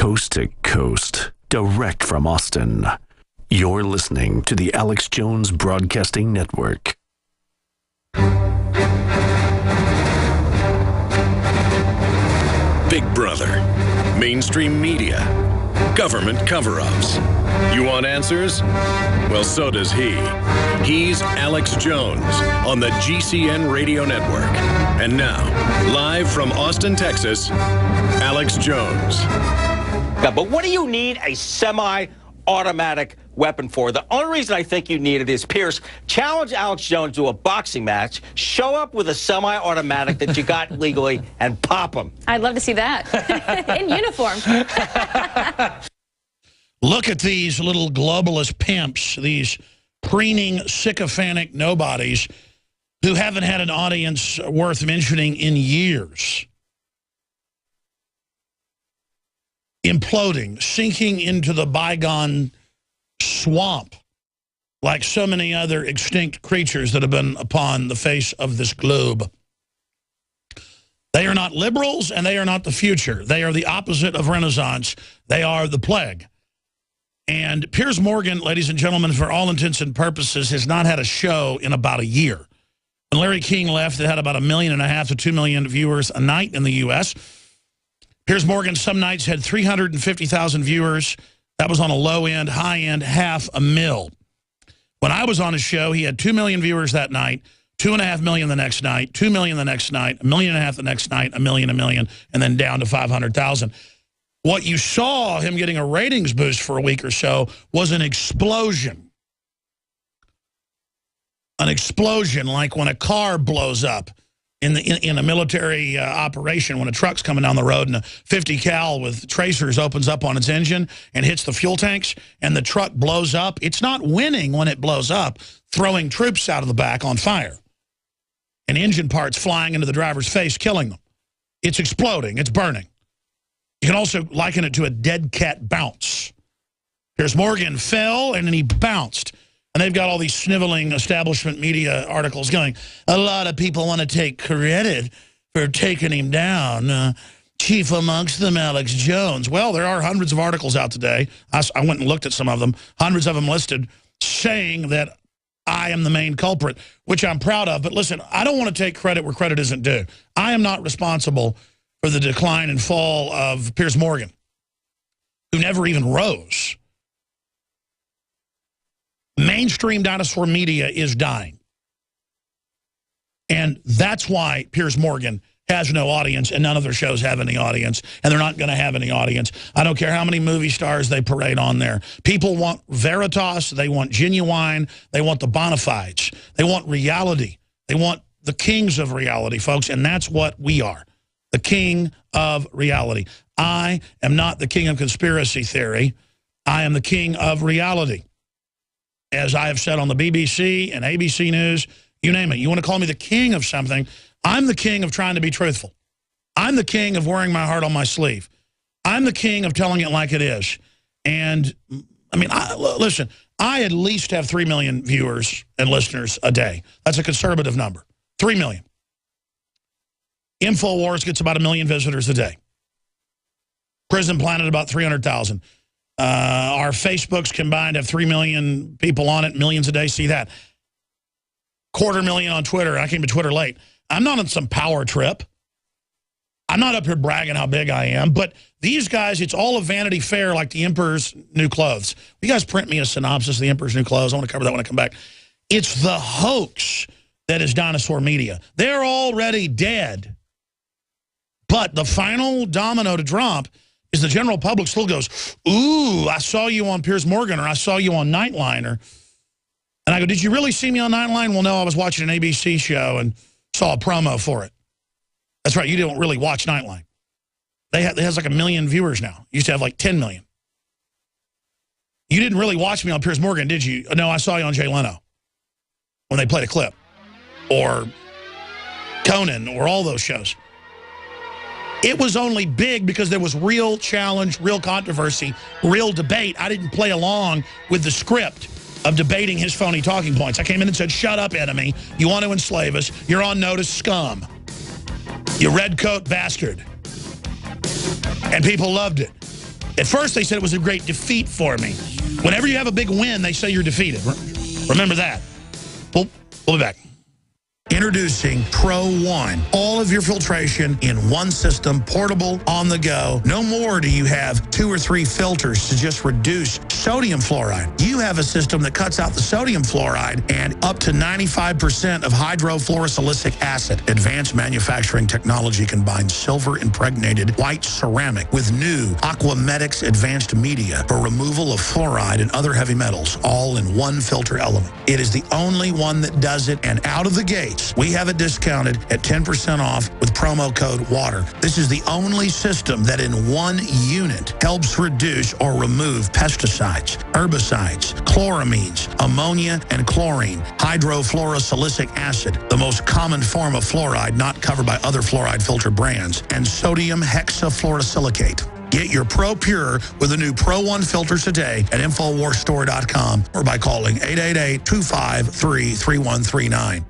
coast to coast, direct from Austin. You're listening to the Alex Jones Broadcasting Network. Big Brother, mainstream media, government cover-ups. You want answers? Well, so does he. He's Alex Jones on the GCN Radio Network. And now, live from Austin, Texas, Alex Jones. But what do you need a semi-automatic weapon for? The only reason I think you need it is, Pierce, challenge Alex Jones to a boxing match, show up with a semi-automatic that you got legally, and pop him. I'd love to see that. In uniform. Look at these little globalist pimps, these preening, sycophantic nobodies who haven't had an audience worth mentioning in years. Imploding, sinking into the bygone swamp like so many other extinct creatures that have been upon the face of this globe. They are not liberals and they are not the future. They are the opposite of Renaissance. They are the plague. And Piers Morgan, ladies and gentlemen, for all intents and purposes, has not had a show in about a year. When Larry King left, it had about 1.5 million to 2 million viewers a night in the U.S. Piers Morgan some nights had 350,000 viewers. That was on a low end, high end, 500,000. When I was on his show, he had 2 million viewers that night, 2.5 million the next night, 2 million the next night, 1.5 million the next night, a million, and then down to 500,000. What you saw him getting a ratings boost for a week or so was an explosion. An explosion like when a car blows up in a military operation, when a truck's coming down the road and a 50 cal with tracers opens up on its engine and hits the fuel tanks and the truck blows up. It's not winning when it blows up, throwing troops out of the back on fire and engine parts flying into the driver's face, killing them. It's exploding. It's burning. You can also liken it to a dead cat bounce. Piers Morgan fell and then he bounced. And they've got all these sniveling establishment media articles going, a lot of people want to take credit for taking him down. Chief amongst them, Alex Jones. Well, there are hundreds of articles out today. I went and looked at some of them, hundreds of them listed, saying that I am the main culprit, which I'm proud of. But listen, I don't want to take credit where credit isn't due. I am not responsible for the decline and fall of Piers Morgan, who never even rose. Mainstream dinosaur media is dying. And that's why Piers Morgan has no audience and none of their shows have any audience. And they're not going to have any audience. I don't care how many movie stars they parade on there. People want Veritas. They want Genuine. They want the bona fides. They want reality. They want the kings of reality, folks. And that's what we are. The king of reality. I am not the king of conspiracy theory. I am the king of reality. As I have said on the BBC and ABC News, you name it. You want to call me the king of something, I'm the king of trying to be truthful. I'm the king of wearing my heart on my sleeve. I'm the king of telling it like it is. And, I mean, listen, I at least have 3 million viewers and listeners a day. That's a conservative number. 3 million. InfoWars gets about 1 million visitors a day. Prison Planet about 300,000. Our Facebooks combined have 3 million people on it, millions a day. See that? 250,000 on Twitter. I came to Twitter late. I'm not on some power trip. I'm not up here bragging how big I am. But these guys, it's all a Vanity Fair like the Emperor's New Clothes. You guys print me a synopsis of the Emperor's New Clothes. I want to cover that when I come back. It's the hoax that is dinosaur media. They're already dead. But the final domino to drop is the general public still goes, ooh, I saw you on Piers Morgan, or I saw you on Nightline. And I go, did you really see me on Nightline? Well, no, I was watching an ABC show and saw a promo for it. That's right, you don't really watch Nightline. It has like 1 million viewers now. It used to have like 10 million. You didn't really watch me on Piers Morgan, did you? No, I saw you on Jay Leno when they played a clip. Or Conan, or all those shows. It was only big because there was real challenge, real controversy, real debate. I didn't play along with the script of debating his phony talking points. I came in and said, shut up, enemy. You want to enslave us. You're on notice, scum. You redcoat bastard. And people loved it. At first, they said it was a great defeat for me. Whenever you have a big win, they say you're defeated. Remember that. We'll be back. Introducing Pro One. All of your filtration in one system, portable, on the go. No more do you have 2 or 3 filters to just reduce sodium fluoride. You have a system that cuts out the sodium fluoride and up to 95% of hydrofluorosilicic acid. Advanced manufacturing technology combines silver-impregnated white ceramic with new Aquamedics advanced media for removal of fluoride and other heavy metals, all in one filter element. It is the only one that does it, and out of the gate, we have it discounted at 10% off with promo code WATER. This is the only system that in one unit helps reduce or remove pesticides, herbicides, chloramines, ammonia, and chlorine, hydrofluorosilicic acid, the most common form of fluoride not covered by other fluoride filter brands, and sodium hexafluorosilicate. Get your Pro Pure with the new Pro One filters today at InfoWarsStore.com or by calling 888-253-3139.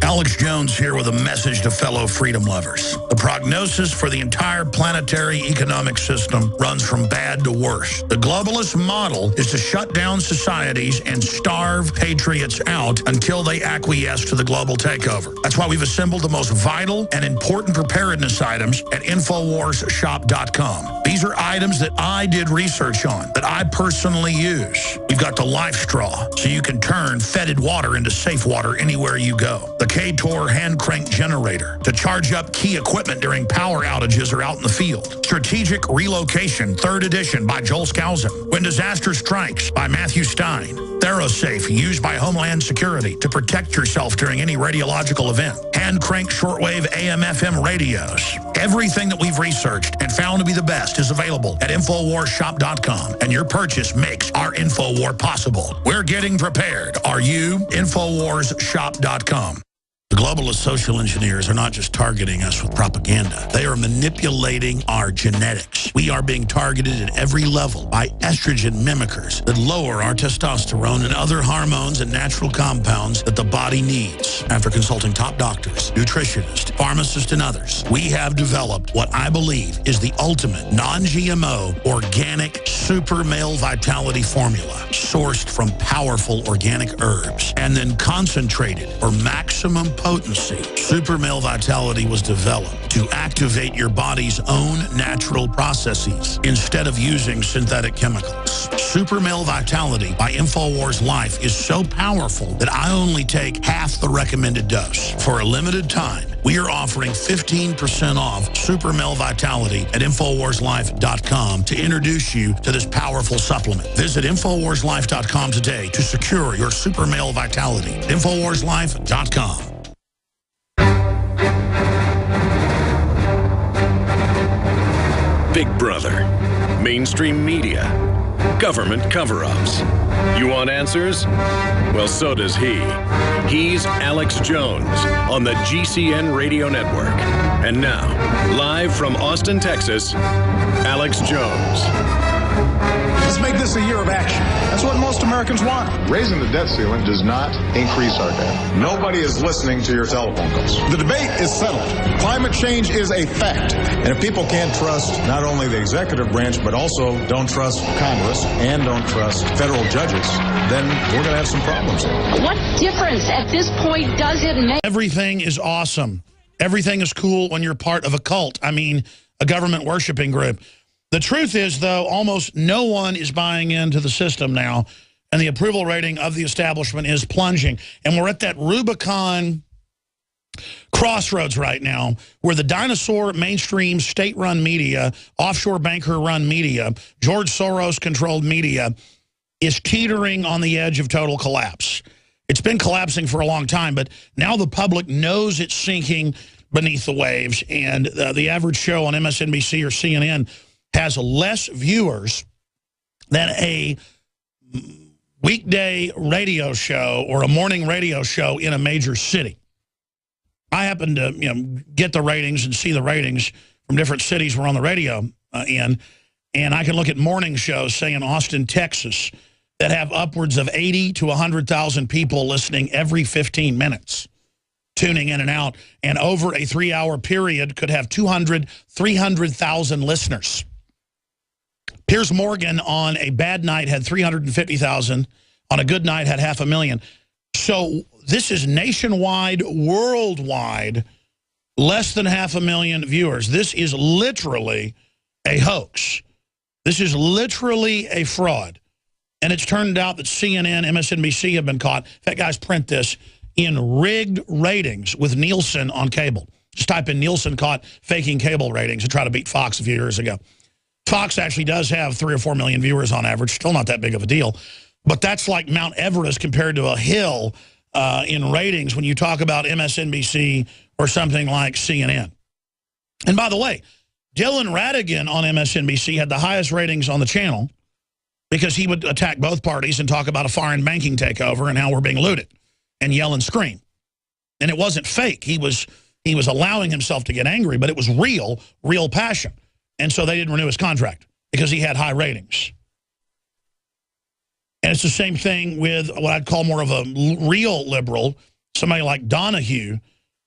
Alex Jones here with a message to fellow freedom lovers. The prognosis for the entire planetary economic system runs from bad to worse. The globalist model is to shut down societies and starve patriots out until they acquiesce to the global takeover. That's why we've assembled the most vital and important preparedness items at InfoWarsShop.com. These are items that I did research on, that I personally use. We've got the Life Straw, so you can turn fetid water into safe water anywhere you go. The K-Tor hand crank generator to charge up key equipment during power outages or out in the field. Strategic Relocation, 3rd edition by Joel Skousen. When Disaster Strikes by Matthew Stein. ThyroSafe, used by Homeland Security to protect yourself during any radiological event. Hand crank shortwave AM/FM radios. Everything that we've researched and found to be the best is available at InfoWarsShop.com, and your purchase makes our InfoWar possible. We're getting prepared. Are you? InfoWarsShop.com. The globalist social engineers are not just targeting us with propaganda. They are manipulating our genetics. We are being targeted at every level by estrogen mimickers that lower our testosterone and other hormones and natural compounds that the body needs. After consulting top doctors, nutritionists, pharmacists, and others, we have developed what I believe is the ultimate non-GMO organic super male vitality formula sourced from powerful organic herbs and then concentrated for maximum potency. Super Male Vitality was developed to activate your body's own natural processes instead of using synthetic chemicals. Super Male Vitality by InfoWars Life is so powerful that I only take half the recommended dose. For a limited time, we are offering 15% off Super Male Vitality at InfoWarsLife.com to introduce you to this powerful supplement. Visit InfoWarsLife.com today to secure your Super Male Vitality. InfoWarsLife.com. Big Brother, mainstream media, government cover-ups. You want answers? Well, so does he. He's Alex Jones on the GCN Radio Network. And now, live from Austin, Texas, Alex Jones. Let's make this a year of action. That's what most Americans want. Raising the debt ceiling does not increase our debt. Nobody is listening to your telephone calls. The debate is settled. Climate change is a fact. And if people can't trust not only the executive branch, but also don't trust Congress and don't trust federal judges, then we're going to have some problems here. What difference at this point does it make? Everything is awesome. Everything is cool when you're part of a cult. I mean, a government worshiping group. The truth is, though, almost no one is buying into the system now, and the approval rating of the establishment is plunging. And we're at that Rubicon crossroads right now where the dinosaur mainstream state-run media, offshore banker-run media, George Soros-controlled media is teetering on the edge of total collapse. It's been collapsing for a long time, but now the public knows it's sinking beneath the waves, and the average show on MSNBC or CNN has less viewers than a weekday radio show or a morning radio show in a major city. I happen to get the ratings and see the ratings from different cities we're on the radio in, and I can look at morning shows, say in Austin, Texas, that have upwards of 80 to 100,000 people listening every 15 minutes, tuning in and out, and over a 3-hour period could have 200, 300,000 listeners. Piers Morgan on a bad night had 350,000. On a good night had 500,000. So this is nationwide, worldwide, less than 500,000 viewers. This is literally a hoax. This is literally a fraud. And it's turned out that CNN, MSNBC have been caught. In fact, guys, print this, in rigged ratings with Nielsen on cable. Just type in Nielsen caught faking cable ratings and try to beat Fox a few years ago. Fox actually does have 3 or 4 million viewers on average. Still not that big of a deal. But that's like Mount Everest compared to a hill in ratings when you talk about MSNBC or something like CNN. And by the way, Dylan Ratigan on MSNBC had the highest ratings on the channel because he would attack both parties and talk about a foreign banking takeover and how we're being looted and yell and scream. And it wasn't fake. He was allowing himself to get angry, but it was real passion. And so they didn't renew his contract because he had high ratings. And it's the same thing with what I'd call more of a real liberal, somebody like Donahue,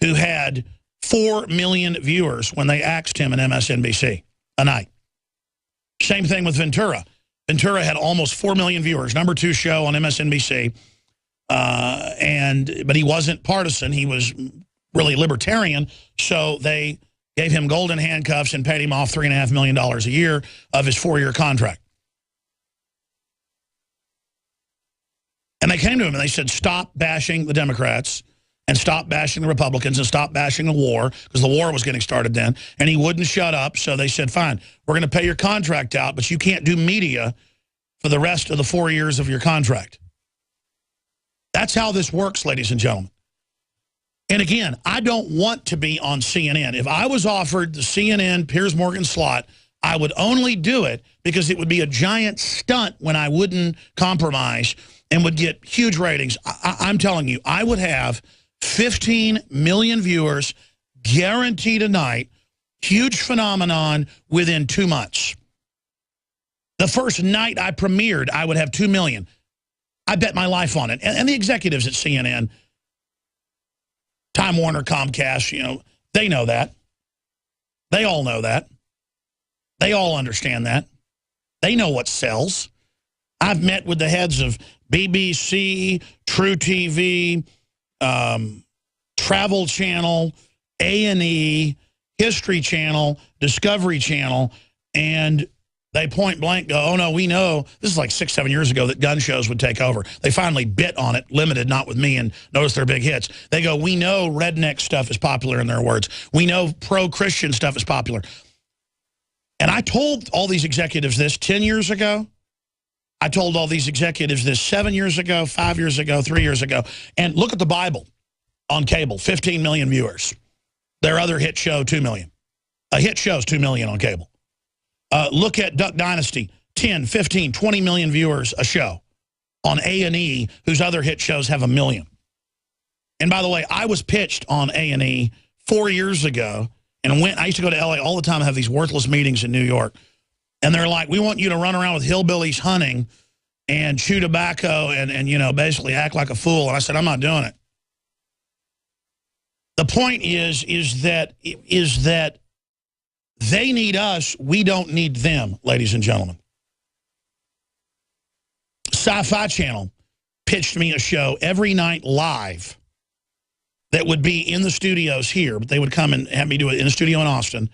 who had 4 million viewers when they axed him in MSNBC a night. Same thing with Ventura. Ventura had almost 4 million viewers, #2 show on MSNBC, but he wasn't partisan. He was really libertarian, so they gave him golden handcuffs and paid him off $3.5 million a year of his 4-year contract. And they came to him and they said, stop bashing the Democrats and stop bashing the Republicans and stop bashing the war, because the war was getting started then. And he wouldn't shut up, so they said, fine, we're going to pay your contract out, but you can't do media for the rest of the 4 years of your contract. That's how this works, ladies and gentlemen. And again, I don't want to be on CNN. If I was offered the CNN Piers Morgan slot, I would only do it because it would be a giant stunt when I wouldn't compromise and would get huge ratings. I'm telling you, I would have 15 million viewers guaranteed a night, huge phenomenon within 2 months. The first night I premiered, I would have 2 million. I bet my life on it. And the executives at CNN, Time Warner, Comcast, you know, they know that. They all know that. They all understand that. They know what sells. I've met with the heads of BBC, True TV, Travel Channel, A&E, History Channel, Discovery Channel, and they point blank go, oh no, we know, this is like 6-7 years ago, that gun shows would take over. They finally bit on it, limited, not with me, and notice their big hits. They go, we know redneck stuff is popular, in their words. We know pro-Christian stuff is popular. And I told all these executives this 10 years ago. I told all these executives this 7 years ago, 5 years ago, 3 years ago. And look at the Bible on cable, 15 million viewers. Their other hit show, 2 million. A hit show is 2 million on cable. Look at Duck Dynasty, 10, 15, 20 million viewers a show on A&E, whose other hit shows have 1 million. And by the way, I was pitched on A&E 4 years ago, and I used to go to LA all the time and have these worthless meetings in New York. And they're like, we want you to run around with hillbillies hunting and chew tobacco and you know, basically act like a fool. And I said, I'm not doing it. The point is that they need us. We don't need them, ladies and gentlemen. Sci-Fi Channel pitched me a show every night live that would be in the studios here, but they would come and have me do it in a studio in Austin.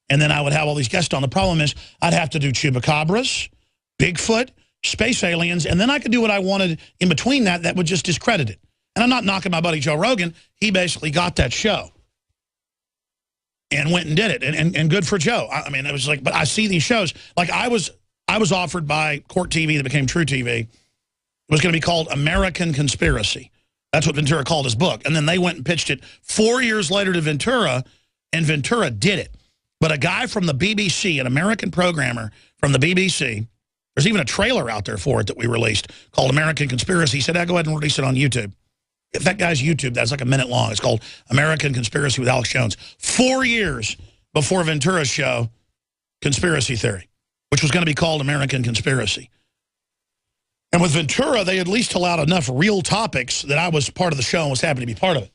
And then I would have all these guests on. The problem is I'd have to do chupacabras, Bigfoot, space aliens, and then I could do what I wanted in between that would just discredit it. And I'm not knocking my buddy Joe Rogan. He basically got that show and went and did it. And good for Joe. I mean, it was like, but I see these shows. Like I was offered by Court TV that became True TV. It was going to be called American Conspiracy. That's what Ventura called his book. And then they went and pitched it 4 years later to Ventura, and Ventura did it. But a guy from the BBC, an American programmer from the BBC, there's even a trailer out there for it that we released called American Conspiracy. He said, go ahead and release it on YouTube. If that guy's YouTube, that's like a minute long. It's called American Conspiracy with Alex Jones. 4 years before Ventura's show, Conspiracy Theory, which was going to be called American Conspiracy. And with Ventura, they at least allowed enough real topics that I was part of the show and was happy to be part of it.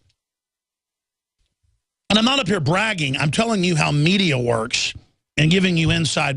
And I'm not up here bragging. I'm telling you how media works and giving you inside